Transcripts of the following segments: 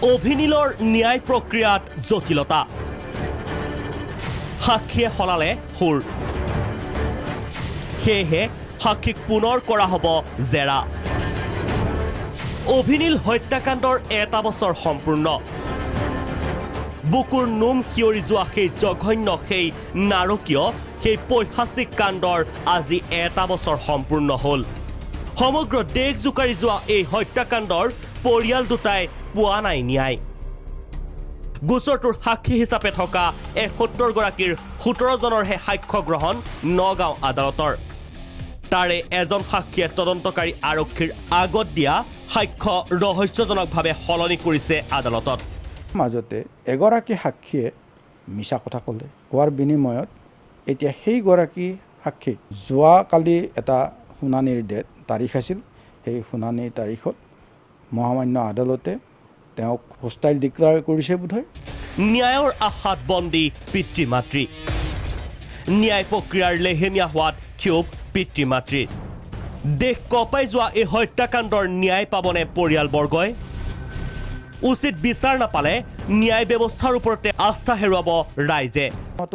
অভিনীলৰ ন্যায় প্ৰক্ৰিয়াত জটিলতা সাক্ষীয়ে হলালে সুৰ সেয়েহে সাক্ষীক পুনৰ কৰা হ'ব জেৰা অভিনীল হত্যাকাণ্ডৰ 1 বছৰ সম্পূৰ্ণ বুকুৰ নোম শিয়ৰি যোৱা সেই জঘন্য সেই নাৰকীয় সেই পৈশাচিক কাণ্ডৰ আজি 1 বছৰ সম্পূৰ্ণ হ'ল সমগ্ৰ দেশ জোকাৰি যোৱা এই হত্যাকাণ্ডৰ পৰিয়াল দুটাই পোৱা নাই ন্যায় গোচৰটোৰ সাক্ষী হিচাপে থকা ৭১ গৰাকীৰ ১৭ জনৰহে সাক্ষ্য গ্ৰহণ নগাঁও আদালতৰ তাৰে এজন সাক্ষীয়ে তদন্তকাৰী আৰক্ষীৰ আগত দিয়া সাক্ষ্য ৰহস্যজনকভাৱে সলনি কৰিছে আদালতত মাজতে এগৰাকী সাক্ষীয়ে মিছা কথা ক'লে কোৱাৰ বিনিময়ত এতিয়া সেই গৰাকী সাক্ষীক যোৱাকালি এটা শুনানিৰ তাৰিখ আছিল সেই শুনানিৰ তাৰিখত মহামান্য আদালতে তেওঁক হোষ্টাইল ডিক্লেয়াৰ কৰিছে বোধহয় ন্যায়ৰ আশাত বন্দী পিতৃ মাতৃ ন্যায় প্ৰক্ৰিয়াৰ লেহেমীয়া হোৱাত ক্ষোভ পিতৃ মাতৃৰ দেশ কঁপাই যোৱা এই হত্যাকাণ্ডৰ ন্যায় পাবনে পৰিয়ালবৰ্গই উচিত বিচাৰ নাপালে ন্যায় ব্যৱস্থাৰ ওপৰতে আস্থা হেৰুৱাব ৰাইজে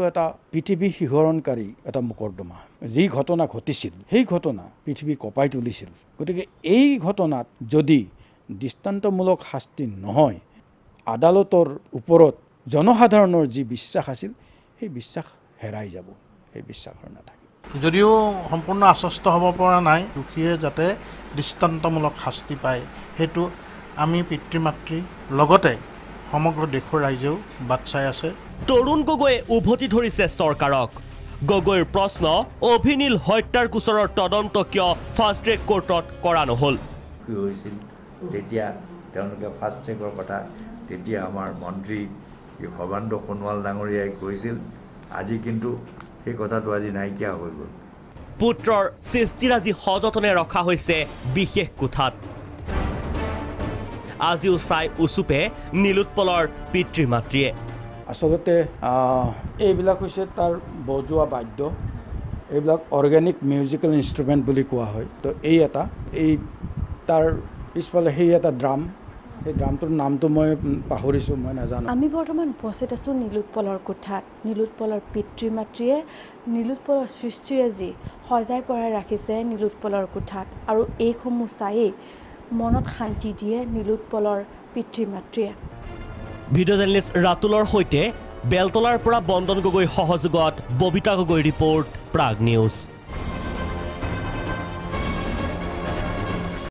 এটা পৃথিৱী শিহৰণকাৰী এটা মোকৰ্দমা যি ঘটনা ঘটিছিল সেই ঘটনা পৃথিৱী কঁপাই তুলিছিল গতিকে এই ঘটনাত যদি দৃষ্টান্তমূলক শাস্তি নহয় আদালতৰ ওপৰত জনসাধাৰণৰ যি বিশ্বাস আছিল সেই বিশ্বাস হেৰাই যাব সেই বিশ্বাস নাথাকে যদিও সম্পূৰ্ণ আশ্বস্ত হ'ব পৰা নাই দুখীয়ে যাতে দৃষ্টান্তমূলক শাস্তি পায় সেইটো আমি পিতৃ মাতৃ লগতে সমগ্ৰ দেশৰ ৰাইজেও বাট চাই আছে তৰুণ গগৈয়ে উভতি ধৰিছে চৰকাৰক গগৈৰ প্ৰশ্ন অভিনীল হত্যাৰ গোচৰৰ তদন্ত কিয় ফাষ্ট ট্ৰেক কোৰ্টত কৰা নহ'ল কি হৈছিল তেতিয়া তেওঁলোকে ফাষ্ট ট্ৰেকৰ কথা তেতিয়া আমাৰ মন্ত্ৰী সৰ্বানন্দ সোণোৱাল ডাঙৰীয়াই কৈছিল আজি কিন্তু সেই কথাটো আজি নাইকিয়া হৈ গ'ল পুত্ৰৰ সৃষ্টিৰাজি সযতনে ৰখা হৈছে বিশেষ কোঠাত আজিও চাই উচুপে নীলোৎপলৰ পিতৃ মাতৃয়ে আচলতে এইবিলাক হৈছে তাৰ বজোৱা বাদ্য এইবিলাক অৰ্গেনিক মিউজিকেল ইনষ্ট্ৰুমেণ্ট বুলি কোৱা হয় তো এই তাৰ পিছফালে সেই এটা ড্ৰাম এই ড্ৰামটোৰ নামটো মই পাহৰিছোঁ মই নাজানো আমি বৰ্তমান উপস্থিত আছোঁ নীলোৎপলৰ কোঠাত নীলোৎপলৰ পিতৃ মাতৃয়ে নীলোৎপলৰ সৃষ্টিৰাজি সজাই পৰাই ৰাখিছে নীলোৎপলৰ কোঠাত আৰু এইসমূহ চায়েই মনত শান্তি দিয়ে নীলোৎপলৰ পিতৃ মাতৃয়ে ভিডিঅ' জাৰ্নেলিষ্ট ৰাতুলৰ সৈতে বেলতলাৰ পৰা বন্দন গগৈ সহযোগত ববিতা গগৈ ৰিপৰ্ট প্ৰাগ নিউজ